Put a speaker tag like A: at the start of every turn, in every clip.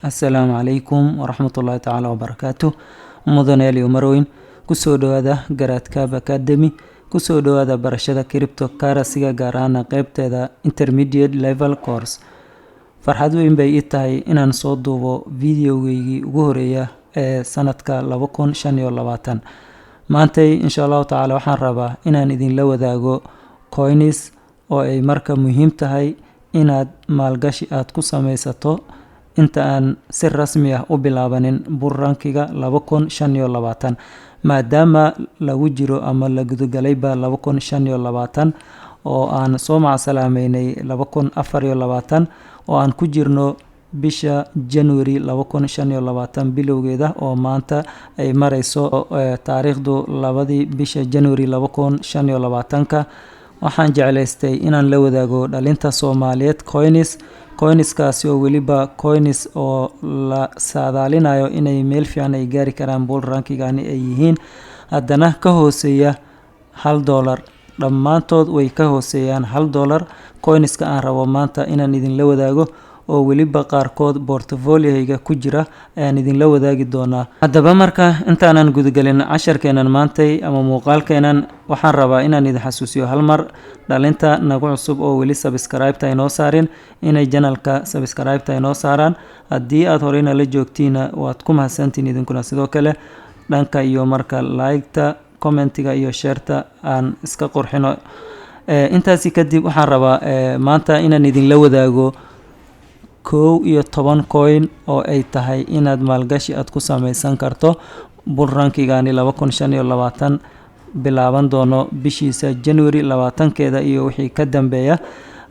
A: السلام عليكم ورحمة الله تعالى وبركاته. مدن يلي ومروين كسو دوادا قرات كاب أكاديمي كسو دوادا برشادة كريبتو كاراسيغا غارانا قيبتا دا intermediate level course. فرحاد وين باي إتاي إنان صوت دوبو فيديو ويجي وغوريا سنتكا لابكون شانيو لاباتان maantay insha Allah taala waxaan rabaa inaan idin la wadaago coins oo ay marka muhiim tahay inaad maalgashi aad ku samaysato inta aan si rasmi ah u bilaabanin burrankiga 2025 maadaama lagu jiro ama la gudagalay 2025 oo aan soo macsalaamaynay 2024 oo aan ku jirno bisha January 2025 bilowgeeda oo maanta ay marayso taariikhdu 2 bisha January 2025 waxaan jeclaystay inaan la wadaago dhalinta Soomaaliyeed coinskaasi oo weliba coins oo la saadaalinayo inay meel fiican ay gaari karaan bull rankigani ay yihiin haddana ka hooseeya $1 dhammaantood way ka hooseeyaan $1 coinska aan rabo maanta inaan idin la wadaago oo weliba qaarkood portfolio-hayga ku jira ayaan idin la wadaagi doonaa. Haddaba marka intaanan gudagelin casharkeenan maantay ama muuqaalkeenan waxaan rabaa inaan idin xasuusiyo hal mar dhalinta nagu cusub oo weli subscribe-ta inoo saarin inay channelka subscribe-ta inoo saaraan. Haddii aad horeyna la joogtiina waad ku mahadsantiin idinkuna sidoo kale dhanka iyo marka like-ta commentiga iyo share-ta aan iska qurxino. Intaasi kadib waxaan rabaa maanta inaan idin la wadaago 11 coin oo ay tahay inaad maalgashi aad ku samaysan karto bull rankigani 2025 bilaaban doono bishiisa January 20keeda iyo wixii ka dambeeya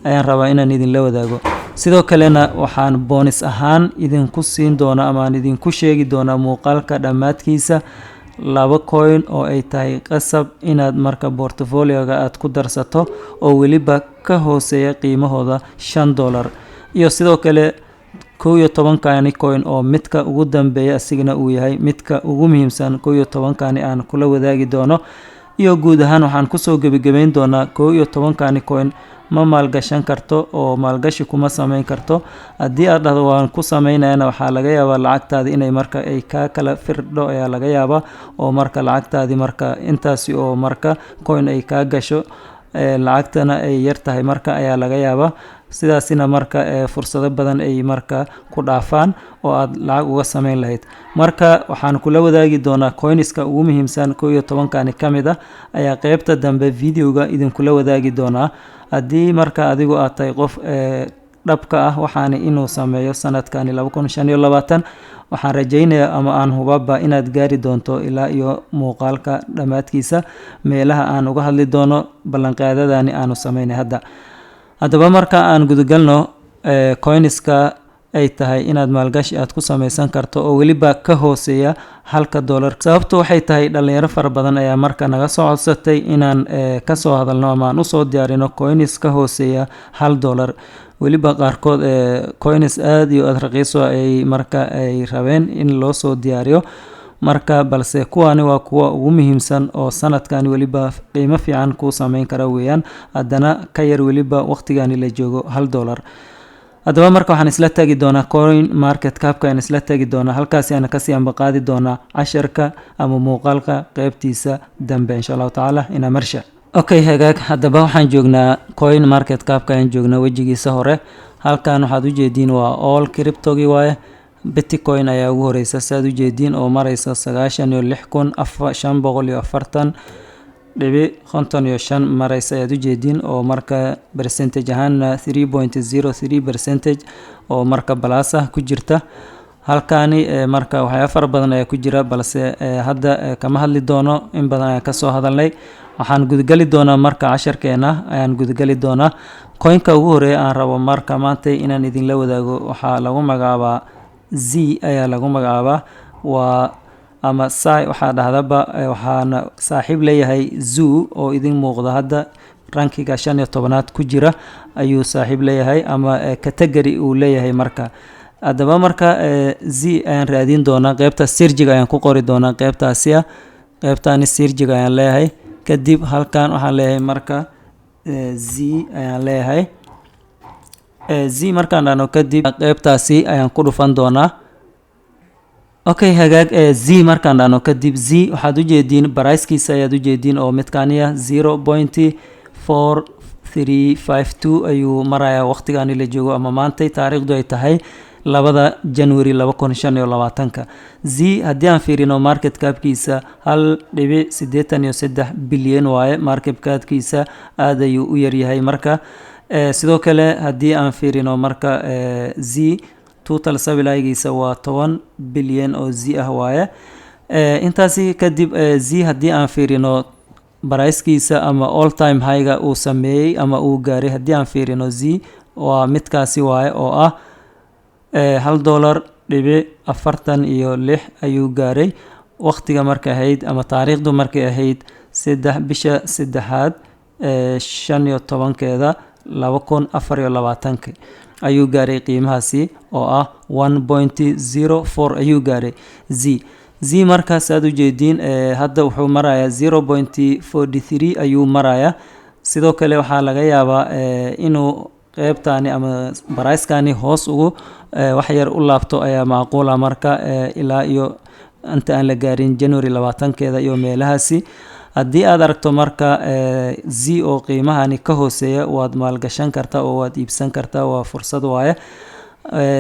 A: ayaan rabaa inaan idin la wadaago. Sidoo kalena waxaan bonus ahaan idinku siin doona ama aan idinku sheegi doona muuqaalka dhamaadkiisa 2 coin oo ay tahay qasab inaad marka portfolio-ga aad ku darsato oo weliba ka hooseeya qiimahooda $5 iyo sidoo kale 11 kani coin oo midka ugu dambeeya asigana uu yahay midka ugu muhiimsan 11 kani aan kula wadaagi doono iyo guud ahaan waxaan ku soo gabagabeyn doonaa 11 kani coin ma maalgashan karto oo maalgashi kuma samayn karto haddii aad dhahdo waan ku samaynayna waxaa laga yaabaa lacagtaadi inay marka ay ka kala firdho ayaa laga yaabaa oo marka lacagtaadi marka intaasi oo marka coin ay ka gasho lacagtana ay yar tahay marka ayaa laga yaabaa sidaasina marka fursado badan ay marka ku dhaafaan oo aad lacag uga samayn lahayd marka waxaan kula wadaagi doonaa coinska ugu muhiimsan 11 kani kamida ayaa qaybta dambe videoga idin kula wadaagi doonaa haddii marka adigu aad tahay qof dhabka ah waxaan inuu sameeyo sanadkani 2025 waxaan rajaynayaa ama aan hubaba inaad gaari doonto ilaa iyo muuqaalka dhamaadkiisa meelaha aan uga hadli doono ballanqaadadani aanu sameynay haddaba marka aan gudagalno coinska ay tahay inaad maalgashi aad ku samaysan karto oo weliba ka hooseeya $1 sababtu waxay tahay dhalinyaro fara badan ayaa marka naga soo codsatay inaan ka soo hadalno ama aan u soo diyaarino coins ka hooseeya $1 weliba qaarkood coins aad iyo aad raqiis ay marka ay rabeen in loo soo diyaariyo marka balse kuwani waa kuwa ugu muhiimsan oo sanadkan weliba qiimo fiican ku samayn kara weeyaan haddana ka yar weliba waqtigani la joogo $1 haddaba marka waxaan isla tagi doonaa coin market cap aan isla tagi doonaa halkaas aan ka sii ambaqaadi doonaa casharka ama muuqaalka qaybtiisa dambe insha Allah taala ina marsha okay hagaag haddaba waxaan joognaa coin market cap aan joognaa wajigiisa hore halkan waxaad u jeediin waa all crypto-gi waaye Bitcoin ayaa ugu horeysa saad u jeediin oo maraysa 96,540.55 maraysa aad u jeediin oo marka percentage ahaan 3.03% oo marka balasa ku jirta halkani marka waxyaabo badan ayaa ku jira balse hadda kama hadli doono in badan ayaa ka soo hadalnay waxaan gudgali doonaa marka casharkeena ayaan gudgali doonaa coinka ugu horeeya aan rabo marka maanta inaan idin la wadaago waxaa lagu magacaabaa Z ayaa lagu magacaabaa waa ama sai waxaa dhahdaba waxaana saaxiib leeyahay Zoo oo idin muuqda hadda rankiga 15aad ku jira ayuu saaxiib leeyahay ama category uu leeyahay marka haddaba marka Z ayaan raadin doonaa qaybta search-ga ayaan ku qori doonaa qaybtaasi qaybtani search-ga ayaan leeyahay kadib halkan waxaan leeyahay marka Z ayaan leeyahay z markaan dhahno kadib qaybtaasi ayaan ku dhufan doonaa. okay hagaag z markaan dhahno kadib z waxaad u jeediin barayskiisa ayaad u jeediin oo midkaaniya 0.4352 ayuu marayaa waqtigaani la joogo ama maantay taariikhdu ay tahay 2 January 2025 z haddii aan fiirino market capkiisa 1.83 bilyan waaye. market capkiisa aad ayuu u yaryahay marka sidoo kale haddii aan fiirino marka z total supply-giisa waa 10 bilyan oo z ah waaye. intaasi kadib z haddii aan fiirino barayskiisa ama all time high-ga uu sameeyey ama uu gaaray haddii aan fiirino z waa midkaasi waaye oo ah $1.46 ayuu gaaray waqtiga markay ahayd ama taariikhdu markay ahayd 3 bisha 3aad 15keeda 2024 ayuu gaaray qiimahaasi oo ah 1.04 ayuu gaaray z markaas aad u jeediin hadda wuxuu marayaa 0.43 ayuu marayaa. sidoo kale waxaa laga yaabaa inuu qaybtaani ama barayskani hoos ugu wax yar u laabto ayaa macquula marka ilaa iyo inta aan la gaarin January 20keeda iyo meelahaasi. haddii aad aragto marka z oo qiimahani ka hooseeya waad maalgashan kartaa oo waad iibsan kartaa, waa fursad waaye.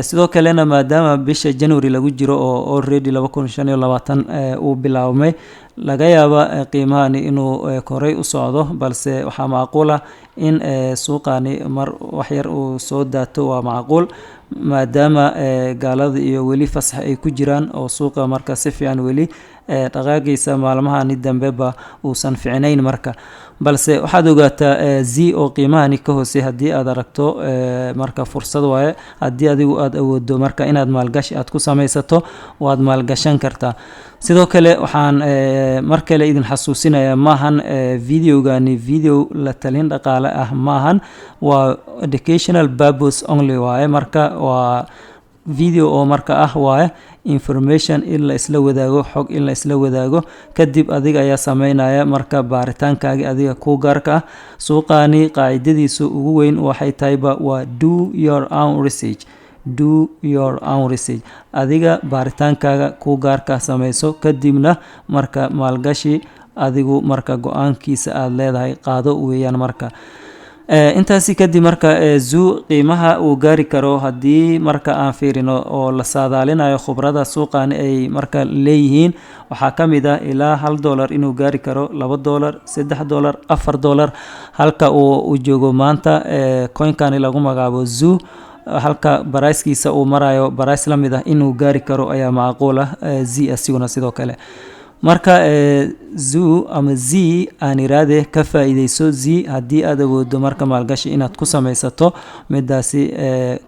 A: sidoo kalena maadaama bisha January lagu jiro oo already 2025 uu bilaabmay laga yaaba qiimahani inuu koray u socdo, balse waxaa macquul ah in suuqani mar wax yar uu soo daato waa macquul maadaama gaalada iyo weli fasax ay ku jiraan oo suuqa marka si fiican weli dhaqaaqiisa maalmahani dambeba uusan fiicnayn marka. balse waxaad ogaataa z oo qiimahani ka hoosey haddii aad aragto marka fursad waaye. haddii adigu aad awoodo marka inaad maalgashi aad ku samaysato waad maalgashan kartaa. sidoo kale waxaan mar kale idin xasuusinayaa maahan videogani video la talin dhaqaale ah maahan, waa educational purpose only waaye. marka waa video oo marka ah waaye information in la isla wadaago, xog in la isla wadaago, kadib adiga ayaa sameynaya marka baaritaankaagi adiga ku gaarka ah. suuqani qaacidadiisu ugu weyn waxay tahayba waa do your own research, adiga baaritaankaaga ku gaarka samayso, kadibna marka maalgashi adigu marka go-aankiisa aad leedahay qaado weeyaan marka. intaasi kadib marka zoo qiimaha uu gaari karo haddii marka aan fiirino oo la saadaalinayo khubrada suuqani ay marka leeyihiin waxaa ka mid ah ilaa $1 inuu gaari karo, $2, $3, $4 halka uu joogo maanta coinkani lagu magacaabo zoo. halka barayskiisa uu marayo barays la mid ah inuu gaari karo ayaa macquul ah z asiguna sidoo kale. marka zoo ama z aan iraade ka faa'iideyso z haddii aad awoodo marka maalgashi inaad ku samaysato midaasi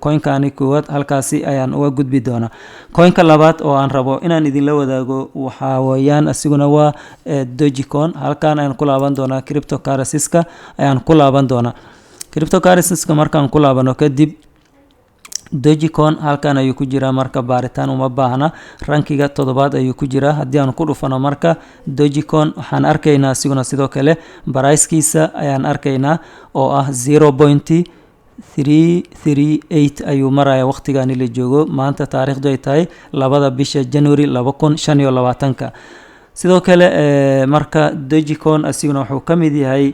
A: coinkani koowaad halkaasi ayaan uga gudbi doonaa. coinka labaad oo aan rabo inaan idinla wadaago waxaa weeyaan asiguna waa Dogecoin. halkan ayaan ku laaban doonaa cryptocurrencies-ka ayaan ku laaban doonaa. cryptocurrencies-ka markaan ku laabano kadib Dogecoin halkan ayuu ku jiraa marka baaritaan uma baahna, rankiga 7aad ayuu ku jiraa. haddii aan ku dhufano marka Dogecoin waxaan arkaynaa asiguna sidoo kale barayskiisa ayaan arkaynaa oo ah 0.338 ayuu maraya waqtigani la joogo maanta taariikhdu ay tahay 2 bisha January 2025. sidoo kale marka Dogecoin asiguna wuxuu ka mid yahay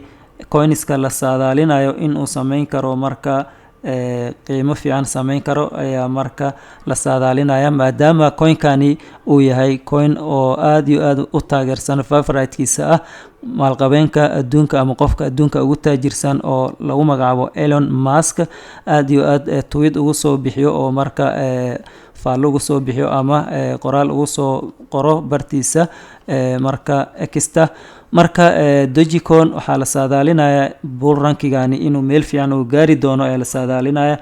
A: coinska la saadaalinayo in uu sameyn karo marka qiimo fiican sameyn karo ayaa marka la saadaalinaya maadaama coinkani uu yahay coin oo aad iyo aad u taageersan favorite-kiisa ah maalqabeenka adduunka ama qofka adduunka ugu taajirsan oo lagu magacaabo Elon Musk. aad iyo aad tweet ugu soo bixiyo oo marka faallo ugu soo bixiyo ama qoraal ugu soo qoro bartiisa marka exta. marka Dogecoin waxaa la saadaalinaya bull rankigani inuu meel fiican uu gaari doono ee la saadaalinaya.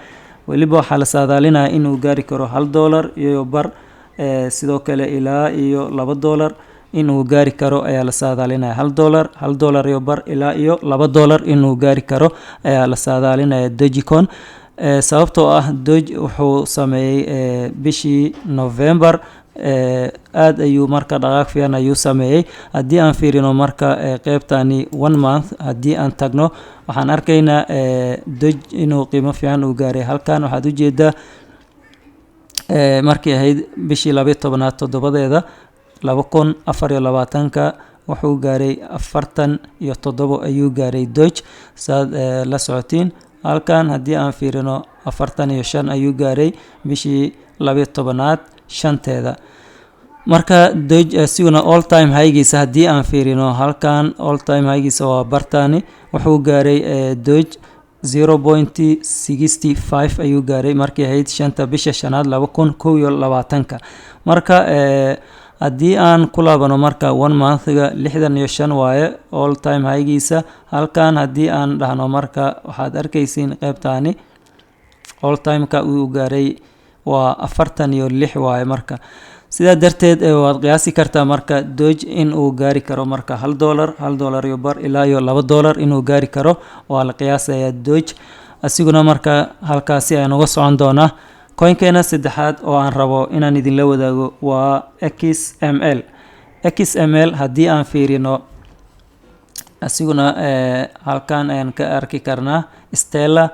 A: weliba waxaa la saadaalinaya inuu gaari karo $1 iyo bar, sidoo kale ilaa iyo $2 inuu gaari karo ayaa la saadaalinaya. $1 iyo bar ilaa iyo $2 inuu gaari karo ayaa la saadaalinaya Dogecoin. sababtoo ah Doge wuxuu sameeyey bishii November aad ayuu marka dhaqaaq fiican ayuu sameeyay. haddii aan fiirino marka qaybtani 1 month haddii aan tagno waxaan arkaynaa Doge inuu qiimo fiican uu gaaray. halkan waxaad ujeedaa markii ahayd bishii 12aad toddobadeeda 2024 wuxuu gaaray 47 ayuu gaaray Doge saad la socotiin. halkan haddii aan fiirino 45 ayuu gaaray bishii 12aad shanteeda. marka Doge siguna all time high-giisa haddii aan fiirino halkan all time high-giisa waa bartani wuxuu gaaray Doge 0.65 ayuu gaaray markii ahayd shanta bisha shanaad 2021. marka haddii aan ku laabano marka 1 month-ga 65 waaye all time high-giisa. halkan haddii aan dhahno marka waxaad arkaysiin qaybtani all time-ka uu gaaray waa 46 waaye. marka sidaa darteed waad qiyaasi kartaa marka Doge in uu gaari karo marka $1 iyo bar ilaa iyo $2 inuu gaari karo waa la qiyaasayaa Doge. asiguna marka halkaasi ay noga socon doonaa. coinkeena saddexaad oo aan rabo inaan idinla wadaago waa XML. XML haddii aan fiirino asiguna halkan ayaan ka arki karnaa Stellar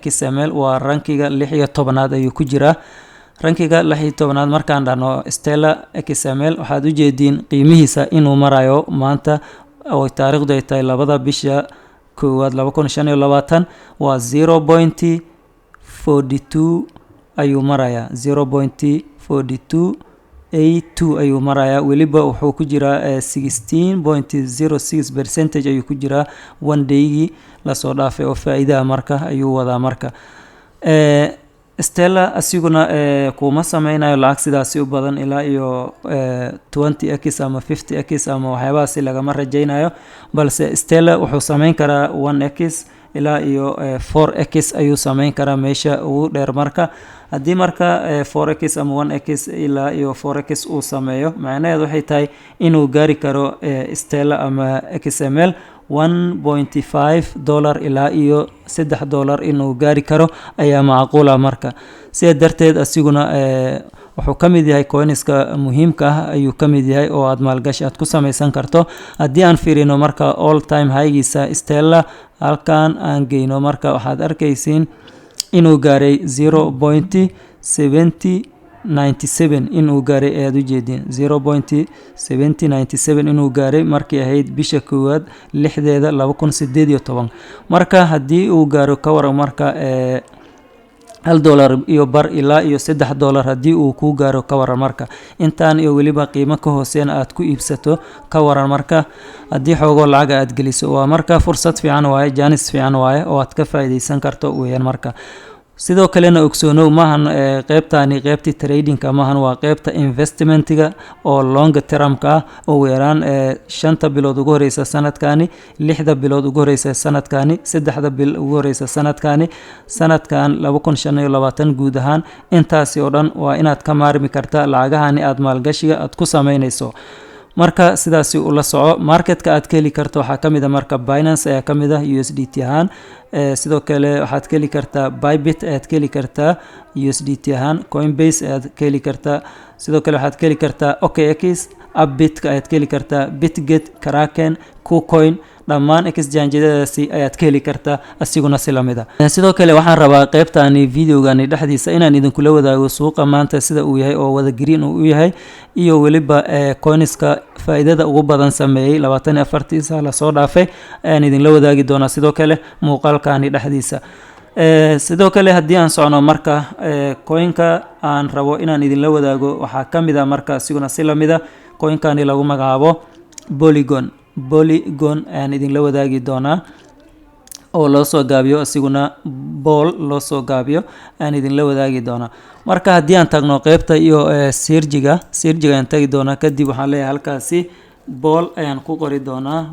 A: XML waa rankiga 16aad ayuu ku jiraa. rankiga 16aad markaan dhahno Stellar XML waxaad ujeediin qiimihiisa inuu marayo maanta oo taariikhdu ay tahay 2 bisha 1 2025 waa 0.42 ayuu marayaa 0.4282 ayuu marayaa. weliba wuxuu ku jiraa 16.06% ayuu ku jiraa 1 day-gii lasoo dhaafay oo faa'iidaha marka ayuu wadaa. marka Stellar asiguna kuma sameynayo lacag sidaasi u badan ilaa iyo 20x ama 50x ama waxyaabahaasi lagama rajaynayo, balse Stellar wuxuu sameyn karaa 1x ilaa iyo 4x ayuu sameyn karaa meesha ugu dheer. marka haddii marka 4x ama 1x ilaa iyo 4x uu sameeyo macnaheedu waxay tahay inuu gaari karo Stellar ama XML $1.5 ilaa iyo $3 inuu gaari karo ayaa macquula. marka sidaa darteed asiguna wuxuu ka mid yahay coinska muhiimka ah ayuu ka mid yahay oo aad maalgashi aad ku samaysan karto. haddii aan fiirino marka all time high-giisa Stellar halkan aan geyno marka waxaad arkaysiin inuu gaaray 0.7097 inuu gaaray ayaad ujeediin 0.7097 inuu gaaray markii ahayd bisha 1 6deeda 2018. marka haddii uu gaaro ka waran marka $1 iyo bar ilaa iyo $3 haddii uu ku gaaro ka waran marka intaan iyo weliba qiimo ka hooseena aad ku iibsato ka waran. marka haddii xoogoo lacag aad geliso waa marka fursad fiican waaye, jaanis fiican waaye oo aad ka faa'iideysan karto weeyaan. marka sidoo kalena ogsoonow maahan qaybtani qaybtii tradingka maahan, waa qaybta investmentiga oo long termka ah oo weeraan 5 bilood ugu horeysa sanadkani, 6 bilood ugu horeysa sanadkani, 3 bil ugu horeysa sanadkani, sanadkan 2025 guud ahaan. intaasi oo dhan waa inaad ka maarmi kartaa lacagahani aad maalgashiga aad ku sameynayso. marka sidaasi ula soco. marketka aad ka heli karto waxaa ka mid ah marka Binance ayaa ka mid ah USDT ahaan, sidoo kale waxaad ka heli kartaa Bybit ayaad ka heli kartaa USDT ahaan, Coinbase ayaad ka heli kartaa, sidoo kale waxaad ka heli kartaa OKX, Upbit ayaad ka heli kartaa, Bitget, Kraken, KuCoin, dhammaan exchange-yadaasi ayaad ka heli kartaa asiguna si lamid ah. sidoo kale waxaan rabaa qaybtani videogani dhexdiisa inaan idinkula wadaago suuqa maanta sida uu yahay oo wada green uu yahay iyo weliba coinska faa'iidada ugu badan sameeyay 24 saac la soo dhaafay ayaan idinla wadaagi doonaa sidoo kale muuqaalkani dhexdiisa. sidoo kale haddii aan socno marka coinka aan rabo inaan idinla wadaago waxaa ka mid ah marka asiguna si lamid ah coinkani lagu magacaabo Polygon ayaan idinla wadaagi doonaa oo loo soo gaabiyo asiguna bol loo soo gaabiyo aan idinla wadaagi doonaa. marka haddii aan tagno qaybta iyo sirjiga ayaan tagi doonaa, kadib waxaan leeyahay halkaasi bol ayaan ku qori doonaa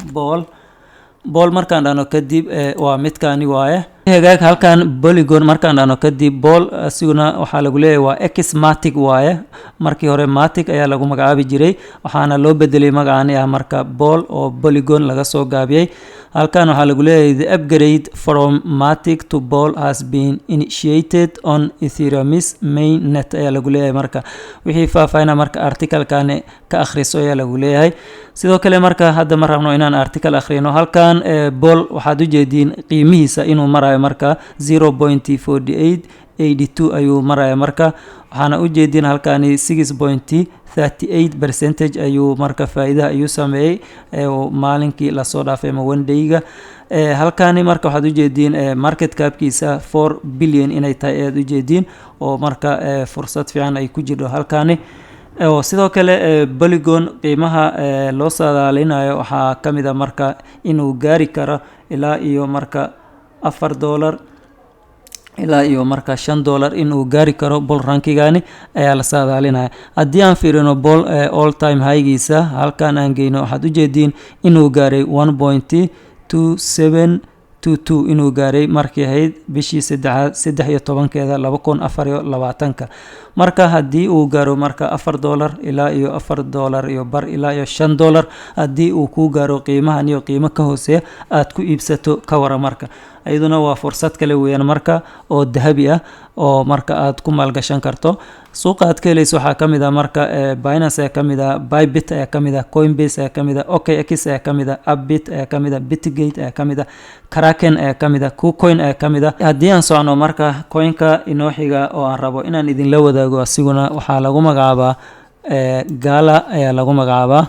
A: bol markaan dhahno kadib waa midkaani waaye hagaag halkan polygon markaan dhano kadib ball asiguna waxaa lagu leeyahay waa xmatic waaye markii hore matic ayaa lagu magacaabi jiray waxaana loo bedelay magacaani ah marka ball oo polygon laga soo gaabiyay halkan waxaa lagu leeyahay the upgrade from matic to ball has been initiated on Ethereum's mainnet ayaa lagu leeyahay marka wixii faahfaahina marka articlekani ka akhriso ayaa lagu leeyahay sidoo kale marka hadda ma rabno inaan article akhrino halkan ball waxaad u jeediin qiimihiisa inuu marayo marka 0.4882 ayuu marayo marka waxaana u jeediin halkani 6.38% ayuu marka faa'iidaha ayuu sameeyay maalinkii la soo dhaafay ama one day-ga halkani marka waxaad u jeediin market capkiisa 4 billion inay tahay aad u jeediin oo marka fursad fiican ay ku jirto halkani sidoo kale polygon qiimaha loo saadaalinayo waxaa ka mid ah marka inuu gaari karo ilaa iyo marka $4 ilaa iyo marka $5 inuu gaari karo bull rankigani ayaa la saadaalinaya haddii aan fiirino bull all time high-giisa halkan aan geyno waxaad u jeediin inuu gaaray 1.2722 inuu gaaray markii ahayd bishii 13-keeda 2024 marka haddii uu gaaro marka $4 ilaa iyo $4 iyo bar ilaa iyo $5 haddii uu ku gaaro qiimahan iyo qiimo ka hooseeya aad ku iibsato ka wara marka ayaduna waa fursad kale weeyaan marka oo dahabi ah oo marka aad ku maalgashan karto suuqa aad ka helayso waxaa ka mid ah marka Binance ayaa ka mid ah Bybit ayaa ka mid ah Coinbase ayaa ka mid ah OKX ayaa ka mid ah Upbit ayaa ka mid ah Bitgate ayaa ka mid ah Kraken ayaa ka mid ah KuCoin ayaa ka mid ah haddii aan socno marka coinka inoo xiga oo aan rabo inaan idinla wadaago asiguna waxaa lagu magacaabaa Gala ayaa lagu magacaabaa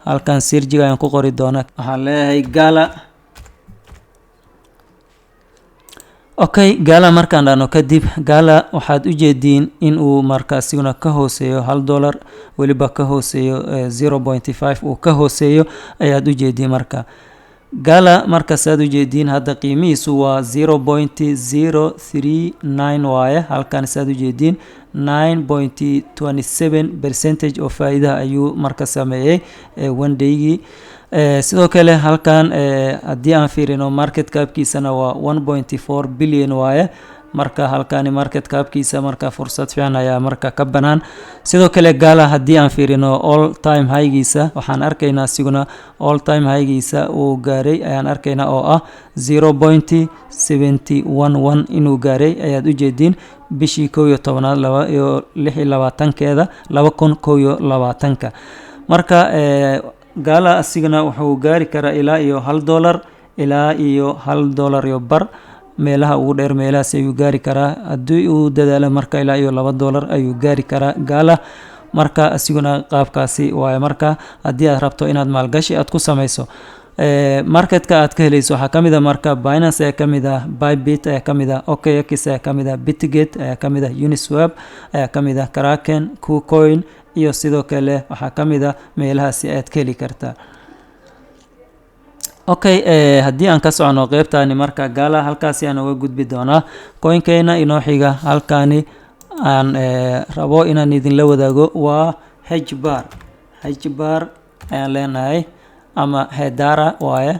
A: halkan sirjiga ayaan ku qori doonaa waxaan leeyahay Gala okay Gala markaan dhano kadib Gala waxaad u jeediin in uu marka asiguna ka hooseeyo $1 weliba ka hooseeyo 0.5 uu ka hooseeyo ayaad u jeediin marka Gala marka saad u jeediin hadda qiimihiisu waa 0.039 waaye halkan saad u jeediin 9.27% oo faa'iidaha ayuu marka sameeyay one day-gii sidoo kale halkan haddii aan fiirino market capkiisana waa 1.4 billion waaye marka halkani market capkiisa marka fursad fiican ayaa marka ka banaan sidoo kale Gala haddii aan fiirino all time high-giisa waxaan arkaynaa siguna all time high-giisa uu gaaray ayaan arkaynaa oo ah 0.711 inuu gaaray ayaad u jeediin bishii 11/26/keeda 2021 marka Gala asigana wuxuu gaari karaa ilaa iyo $1 ilaa iyo $1 iyo bar meelaha ugu dheer meelahaas ayuu gaari karaa haddii uu dadaalo marka ilaa iyo $2 ayuu gaari karaa Gala marka asiguna qaabkaasi waaye marka haddii aad rabto inaad maalgashi aad ku samayso marketka aad ka helayso waxaa ka mid ah marka Binance ayaa ka mid ah Bybit ayaa ka mid ah OKX ayaa ka mid ah Bitgate ayaa ka mid ah Uniswap ayaa ka mid ah Kraken KuCoin iyo sidoo kale waxaa ka mid ah meelahaasi aad ka heli kartaa okay haddii aan ka socono qaybtani marka Gala halkaasi aan uga gudbi doonaa coinkeena inoo xiga halkani aan rabo inaan idinla wadaago waa HBAR ayaan leenahay ama Hedera waaye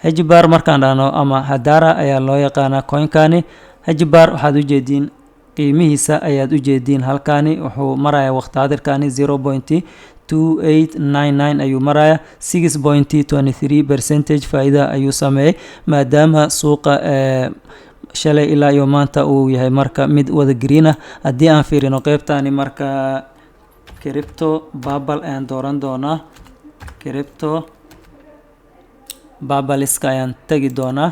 A: HBAR markaan dhahno ama Hedera ayaa loo yaqaanaa coinkani HBAR waxaad u jeediin qiimihiisa ayaad u jeediin halkani wuxuu maraya waqti hadirkani 0.2899 ayuu maraya 6.23% faa'iida ayuu sameeyay maadaama suuqa shalay ilaa iyo maanta uu yahay marka mid wada green ah haddii aan fiirino qaybtani marka crypto bubble ayaan dooran doonaa crypto bubble-iska ayaan tagi doonaa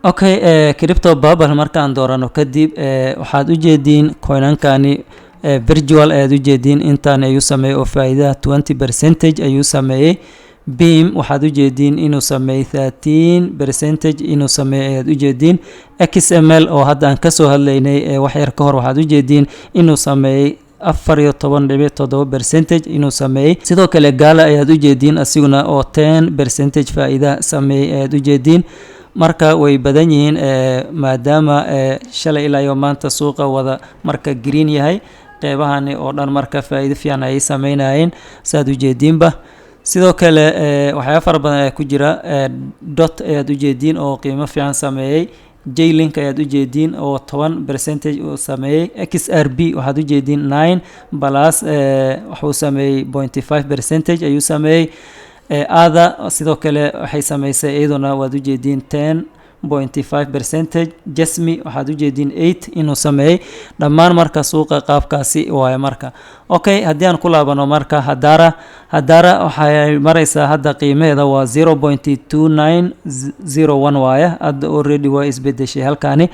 A: okay crypto bubble markaan doorano kadib waxaad u jeediin coinankani virtual ayaad u jeediin intaan ayuu sameeyay oo faa'iidaha 20% ayuu sameeyay Beam waxaad u jeediin inuu sameeyay 13% inuu sameeyay ayaad u jeediin XML oo hadda aan ka soo hadlaynay wax yar ka hor waxaad u jeediin inuu sameeyay 14.7% inuu sameeyay sidoo kale Gala ayaad u jeediin asiguna oo 10% faa'iida sameeyay ayaad u jeediin marka way badan yihiin maadaama shalay ilaa iyo maanta suuqa wada marka green yahay qeybahani oo dhan marka faa'iido fiican ay sameynayeen saad u jeediinba sidoo kale waxyaabo fara badan ayaa ku jira dot ayaad u jeediin oo qiimo fiican sameeyay J-Link ayaad u jeediin oo 10% uu sameeyay. XRP waxaad u jeediin 9 plus wuxuu sameeyay 0.5% ayuu sameeyay. ADA sidoo kale waxay sameysay iyaduna waad u jeediin 10.5%. Jasmy waxaad u jeediin 8 inuu sameeyay. dhammaan marka suuqa qaabkaasi waaye marka. Okay, haddii aan ku laabano marka Hadara waxay maraysaa hadda qiimaheeda waa 0.2901 waaye. hadda already waa isbedeshay halkaani.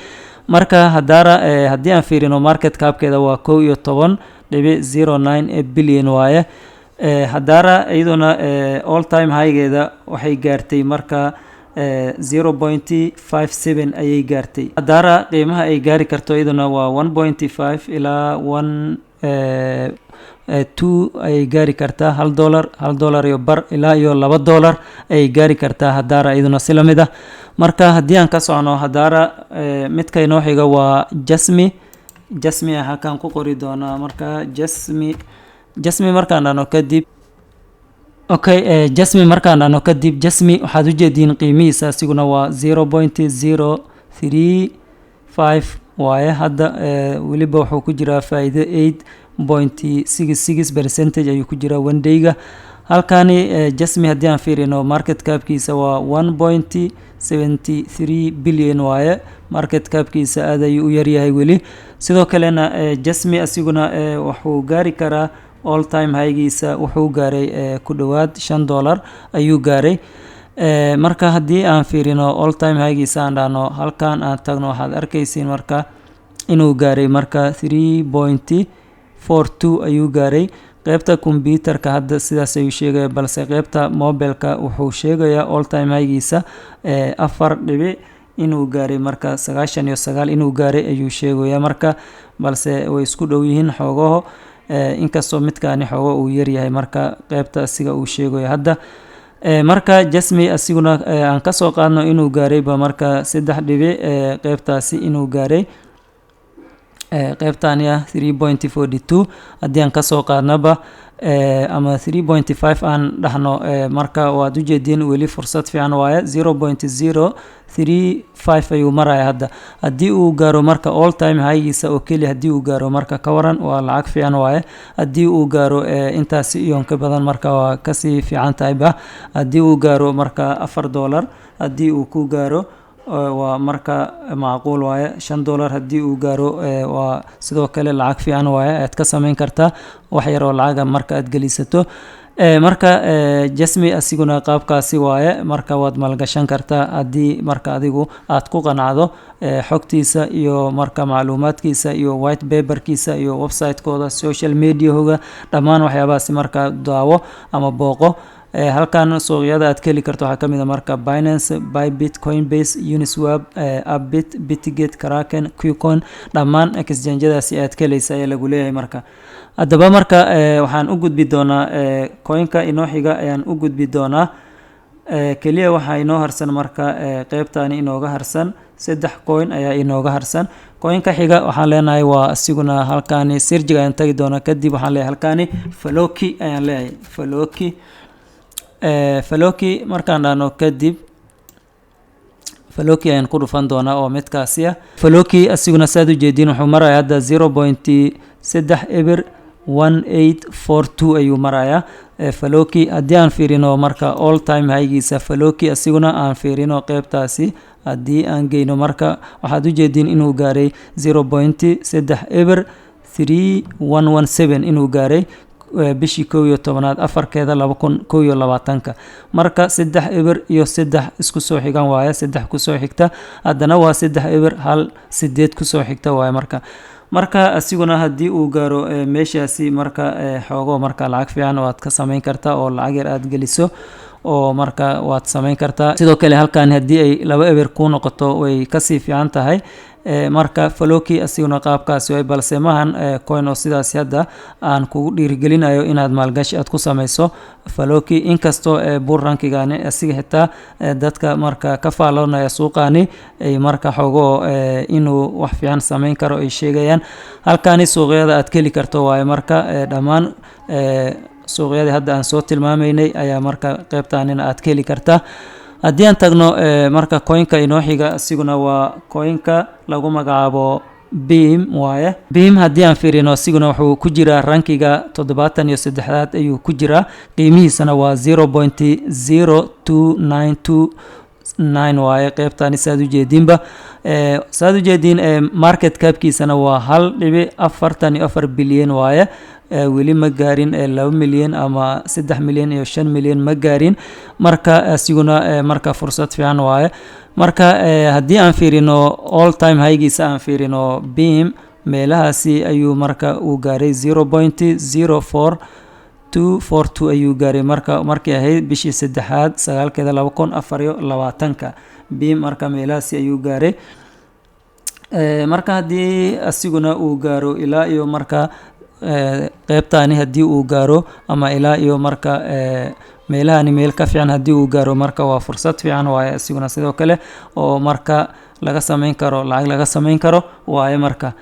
A: marka Hadara haddii aan fiirino market capkeeda waa 11.09 billion waaye. Hadara iyaduna all time highgeeda waxay gaartay marka 0.57 ayay gaartay. Hadara qiimaha ay gaari karto iyaduna waa 1.5 ilaa 2 ayay gaari kartaa. $1 iyo bar ilaa iyo $2 ayay gaari kartaa Hadara iyaduna si lamid ah. marka haddii aan ka socno Hadara midka inoo xiga waa Jasmy halkaan ku qori doonaa marka Jasmy markaan dhano kadib. Okay, Jasmy markaan dhano kadib Jasmy waxaad u jeediin qiimihiisa asiguna waa 0.035 waaye. hadda weliba wuxuu ku jiraa faa'iido 8.66% ayuu ku jiraa one day-ga. halkaani Jasmy haddii aan fiirino market capkiisa waa 1.73 billion waaye. market capkiisa aad ayuu u yaryahay weli. sidoo kalena Jasmy asiguna wuxuu gaari karaa all time highgiisa wuxuu gaaray ku dhawaad $5 ayuu gaaray. marka haddii aan fiirino all time highgiisa aan dhahno halkaan aan tagno waxaad arkaysiin marka inuu gaaray marka 3.42 ayuu gaaray. qaybta computerka hadda sidaas ayuu sheegaya, balse qaybta mobileka wuxuu sheegayaa all time highgiisa 4 inuu gaaray marka 99 inuu gaaray ayuu sheegaya marka, balse way isku dhow yihiin xoogaho. inkastoo midkaani xoogo uu yaryahay marka qaybta asiga uu sheegayo hadda. marka Jasmy asiguna aan ka soo qaadno inuu gaarayba marka 3 qaybtaasi inuu gaaray. qaybtaani 3.42 haddii aan ka soo qaadnaba ama 3.5 aan dhahno marka waad u jeediin weli fursad fiican waaye. 0.035 ayuu maraya hadda. haddii uu gaaro marka all time highgiisa oo keli haddii uu gaaro marka ka waran waa lacag fiican waaye. haddii uu gaaro intaasi iyo ka badan marka waa kasii fiican tahayba. haddii uu gaaro marka $4 haddii uu ku gaaro waa marka macquul waaye. $5 haddii uu gaaro waa sidoo kale lacag fiican waaye. aad ka samayn kartaa wax yar oo lacaga marka aad gelisato. marka Jasmy asiguna qaabkaasi waaye. marka waad maalgashan kartaa haddii marka adigu aad ku qanacdo xogtiisa iyo marka macluumaadkiisa iyo white paperkiisa iyo website-kooda, social media-hooga, dhammaan waxyaabahaasi marka daawo ama booqo. halkan suuqyada aad ka heli karto waxaa ka mid ah marka Binance, Bybit, Coinbase, Uniswap, Upbit, Bitget, Kraken, Qcoin, dhammaan exchange-yadaasi aad ka helaysa ayaa lagu leeyahay marka. haddaba marka waxaan u gudbi doonaa coinka inoo xiga ayaan u gudbi doonaa. keliya waxaa inoo harsan marka qaybtaani inooga harsan 3 coin ayaa inooga harsan. coinka xiga waxaan leenahay waa asiguna halkaani Sirjiga ayaan tagi doonaa. kadib waxaan leeyahay halkaani Floki ayaan leeyahay. Floki markaan dhahno kadib Floki ayaan ku dhufan doonaa oo midkaasi ah. Floki asiguna saad u jeediin wuxuu marayaa hadda 0.31842 ayuu marayaa. Floki haddii aan fiirino marka all time highgiisa Floki asiguna aan fiirino qaybtaasi haddii aan geyno marka waxaad u jeediin inuu gaaray 0.33117 inuu gaaray bishii 11aad 4keeda 2021. marka 3 isku soo xigan waaye. 3 ku soo xigta haddana waa 3 ku soo xigta waaye marka asiguna haddii uu gaaro meeshaasi marka xoogo marka lacag fiican waad ka samayn kartaa oo lacag yar aad geliso oo marka waad samayn kartaa. sidoo kale halkan haddii ay 2 ku noqoto way kasii fiican tahay. marka Floki asiguna qaabkaasi way, balse maahan coin oo sidaas hadda aan kugu dhiirigelinayo inaad maalgashi aad ku samayso Floki. inkastoo bull rankigaani asiga xitaa dadka marka ka faaloonaya suuqaani ay marka xogo inuu wax fiican samayn karo ay sheegayaan. halkaani suuqyada aad ka heli karto waaye marka dhammaan suuqyada hadda aan soo tilmaamaynay ayaa marka qaybtaanina aad ka heli kartaa. haddii aan tagno marka coinka inoo xiga asiguna waa coinka lagu magacaabo beam waaye beam haddii aan fiirino asiguna wuxuu ku jiraa rankiga 73aad ayuu ku jiraa qiimihiisana waa 0.02929 waaye qaybtani saad u jeedinba saad u jeedin market capkiisana waa 1.44 bilyan waaye weli ma gaarin 2 milyan ama 3 milyan iyo 5 milyan ma gaarin marka asiguna marka fursad fiican waaye marka haddii aan fiirino all time highgiisa aan fiirino beam meelahaasi ayuu marka uu gaaray 0.04242 ayuu gaaray markii ahayd bishii saddexaad 9keeda 2024 beam marka meelahaasi ayuu gaaray marka haddii asiguna uu gaaro ilaa iyo marka qaybtani haddii uu gaaro ama ilaa iyo marka meelahani meel ka fiican haddii uu gaaro marka waa fursad fiican waaye asiguna sidoo kale oo marka laga sameyn karo lacag laga sameyn karo waaye marka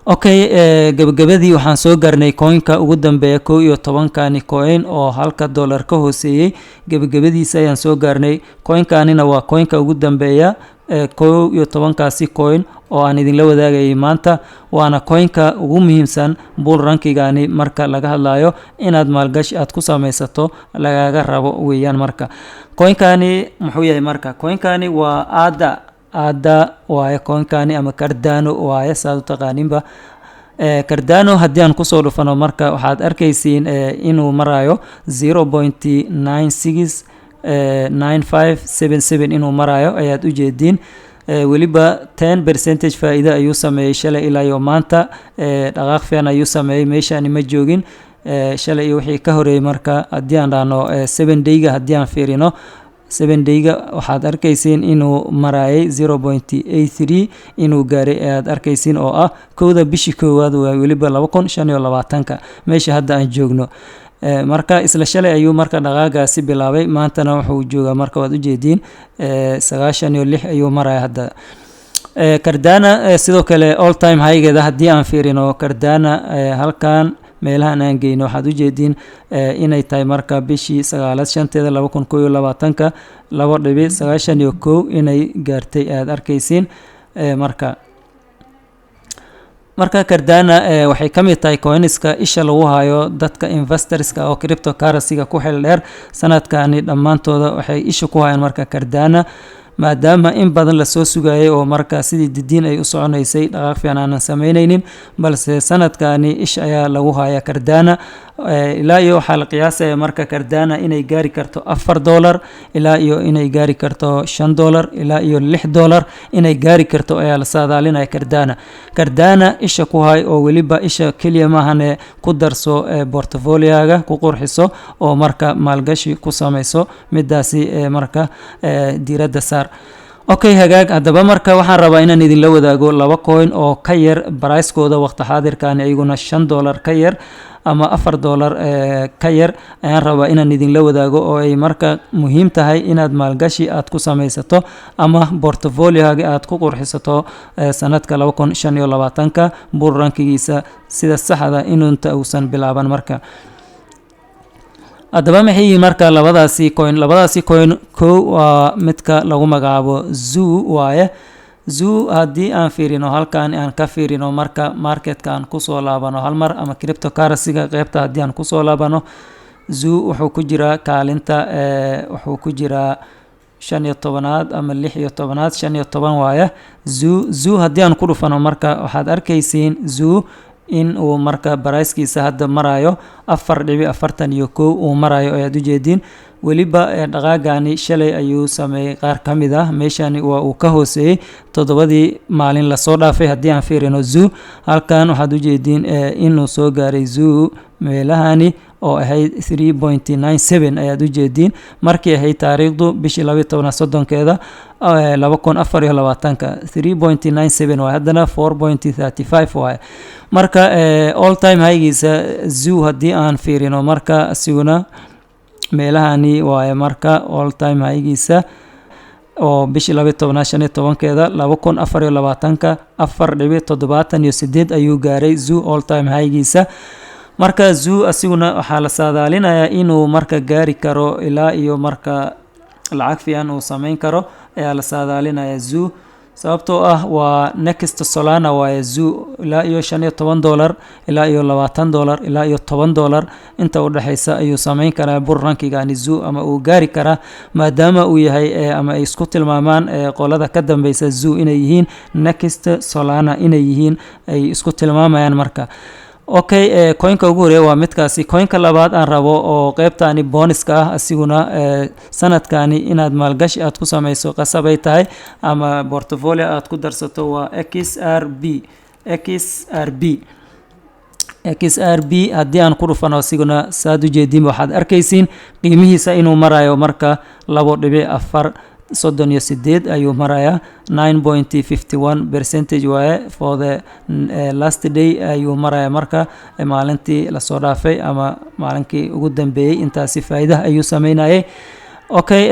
A: okay gabagabadii waxaan soo gaarnay coinka ugu dambeeya 11kani coin oo $1 ka hooseeyay gabagabadiisa ayaan soo gaarnay coinkanina waa coinka ugu dambeeya 11kaasi coin oo aan idinla wadaagayay maanta waana coinka ugu muhiimsan bull rankigani marka laga hadlayo inaad maalgashi aad ku samaysato lagaga rabo weeyaan marka coinkani muxuu yahay marka coinkani waa ADA waaye coinkani ama Cardano waaye saad u taqaaninba Cardano haddii aan kusoo dhufano marka waxaad arkaysiin inuu marayo 0.969577 inuu marayo ayaad u jeediin weliba 10% faa'iido ayuu sameeyay shalay ilaa iyo maanta dhaqaaq fiican ayuu sameeyay meeshani ma joogin shalay iyo wixii ka horeeyay marka haddii aan dhahno 7 dayga haddii aan fiirino 7 dayga waxaad arkaysiin inuu marayay 0.83 inuu gaaray ayaad arkaysiin oo ah kowda bishii koowaad waa weliba 2025 meesha hadda aan joogno marka isla shalay ayuu marka dhaqaagaasi bilaabay maantana wuxuu joogaa marka waad u jeediin 96 ayuu maraya hadda Cardano sidoo kale all time highgeeda haddii aan fiirino Cardano halkan meelahan aan geyno waxaad u jeediin inay tahay marka bishii 9/5/2021 2.91 inay gaartay aad arkaysiin marka Cardano waxay ka mid tahay coinska isha lagu hayo dadka investorska oo cryptocurrency-ga ku xil dheer sanadkani dhammaantooda waxay isha ku hayaan marka Cardano maadaama in badan la soo sugayay oo marka sidii didiin ay u soconaysay dhaqaaq fiican aan sameynaynin balse sanadkani isha ayaa lagu hayaa Cardano ilaa iyo waxaa la qiyaasaya marka Cardano inay gaari karto $4 ilaa iyo inay gaari karto $5 ilaa iyo $6 inay gaari karto ayaa la saadaalinaya Cardano isha ku hay oo weliba isha kaliya maahane ku darso portfolio-ga ku qurxiso oo marka maalgashi ku samayso midaasi marka diiradda saar okay hagaag haddaba marka waxaan rabaa inaan idinla wadaago laba coin oo ka yar price-kooda waqti xaadirkani ayaguna $5 ka yar ama $4 ka yar ayaan rabaa inaan idinla wadaago oo ay marka muhiim tahay inaad maalgashi aad ku samaysato ama portfolio-ga aad ku qurxisato sanadka 2025 bull rankigiisa sida saxda inta uusan bilaaban marka haddaba maxay marka labadaasi coin waa midka lagu magacaabo Zoo waaye Zoo haddii aan fiirino halkan aan ka fiirino marka marketka aan kusoo laabano hal mar ama cryptocurrency-ga qaybta haddii aan kusoo laabano Zoo wuxuu ku jiraa kaalinta wuxuu ku jiraa 15aad ama 16aad 15 waaye Zoo haddii aan ku dhufano marka waxaad arkaysiin Zoo in uu marka price-kiisa hadda marayo 4.41 uu marayo ayaad u jeediin weliba dhaqaagani shalay ayuu sameeyay qaar ka mid ah meeshani waa uu ka hooseeyay 7 maalin la soo dhaafay haddii aan fiirino Zoo halkan waxaad u jeediin inuu soo gaaray Zoo meelahani oo ahayd 3.97 ayaad u jeediin markii ahayd taariikhdu bishii 12/3/keeda 2024 3.97 waa haddana 4.35 waa marka all time highgiisa Zoo haddii aan fiirino marka asiguna meelahani waa marka all time highgiisa oo bishii 12/5/2021 2024 4.78 ayuu gaaray Zoo all time highgiisa marka Zoo asiguna waxaa la saadaalinayaa inuu marka gaari karo ilaa iyo marka lacag fiican uu sameyn karo ayaa la saadaalinaya zoo sababtoo ah waa next Solana waa zoo ilaa iyo $15 ilaa iyo $20 ilaa iyo $10 inta u dhaxaysa ayuu sameyn karaa bull rankigaani zoo ama uu gaari karaa maadaama uu yahay ama ay isku tilmaamaan qolada ka dambeysa zoo inay yihiin next Solana inay yihiin ay isku tilmaamayaan marka okay coinka ugu horeeya waa midkaasi coinka labaad aan rabo oo qaybtaani bonuska ah asiguna sanadkaani inaad maalgashi aad ku sameyso qasab ay tahay ama portfolio aad ku darsato waa XRB haddii aan ku dhufano asiguna saad u jeedin waxaad arkaysiin qiimihiisa inuu marayo marka 2.438 ayuu maraya 9.51% waaye for the last day ayuu maraya marka maalintii la soo dhaafay ama maalinkii ugu dambeeyay intaasi faa'iido ayuu sameynayay okay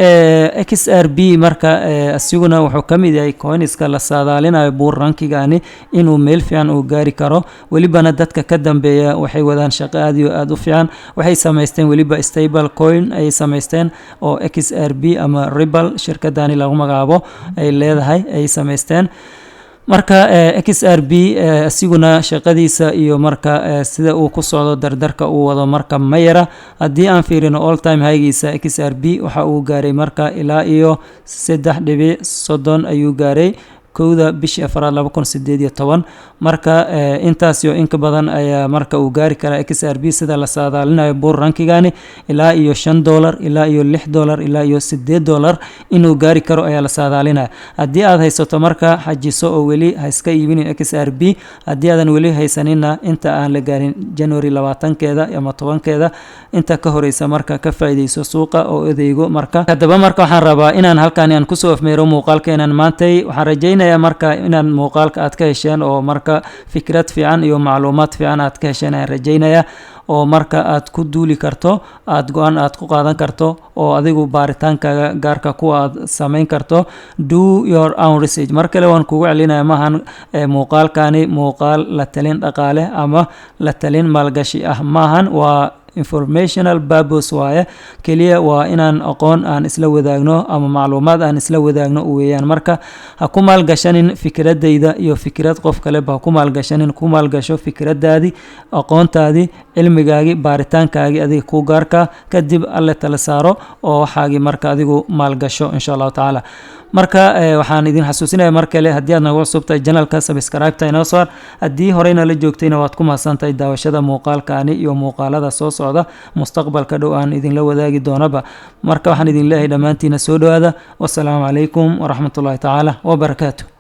A: XRB marka asiguna wuxuu kamid yahay coinska la saadaalinayo bull rankigaani inuu meel fiican uu gaari karo welibana dadka ka dambeeya waxay wadaan shaqo aad u fiican waxay sameysteen weliba stable coin ay sameysteen oo XRB ama Ripple shirkadani lagu magacaabo ay leedahay ay sameysteen marka XRB asiguna shaqadiisa iyo marka sida uu ku socdo dardarka uu wado marka mayra hadii aan fiirino all time high-giisa XRB waxa uu gaaray marka ilaa iyo 3.30 ayuu gaaray kowda bishii 4/2018 marka intaas iyo inka badan ayaa marka uu gaari kara XRB sida la saadaalinayo bull rankigaani ilaa iyo $5 ilaa iyo $6 ilaa iyo $8 inuu gaari karo ayaa la saadaalinaya haddii aad haysato marka xajiso oo weli ha iska iibinin XRB haddii aadan weli haysanina inta aan la gaarin January 20keeda ama 10keeda inta ka horeysa marka ka faa'iideyso suuqa oo adeego marka hadaba marka waxaan rabaa inaan halkaan aan kusoo afmeero muuqaalkeenan maantay waxaan rajaynaya marka inaan muuqaalka aad ka hesheen oo marka fikrad fiican iyo macluumaad fiican aad ka hesheen aan rajaynaya oo marka aad ku duuli karto aad go'aan aad ku qaadan karto oo adigu baaritaankaaga gaarka ku aad sameyn karto do your own research markale waan kugu celinaya maahan muuqaalkani muuqaal la talin dhaqaale ama la talin maalgashi ah maahan waa informational purpose waaye kaliya waa inaan aqoon aan isla wadaagno ama macluumaad aan isla wadaagno weeyaan marka ha ku maalgashanin fikradayda iyo fikrad qof kale ba ku maalgashanin ku maalgasho fikradaadi aqoontaadi cilmigaagi baaritaankaagi adiga ku gaarka kadib alle tala saaro oo waxaagi marka adigu maalgasho insha Allah taala marka waxaan idin xasuusinayaa markale haddii aad nagu cusubtahay channelka subscribe-ta inoo saar haddii horeyna la joogtayna waad ku mahadsantahay daawashada muuqaalkaani iyo muuqaalada soo socda mustaqbalka dhow aan idinla wadaagi doonaba marka waxaan idin leeyahay dhammaantiina soo dhawaada wassalaamu calaykum waraxmatullaahi tacaala wabarakaatuh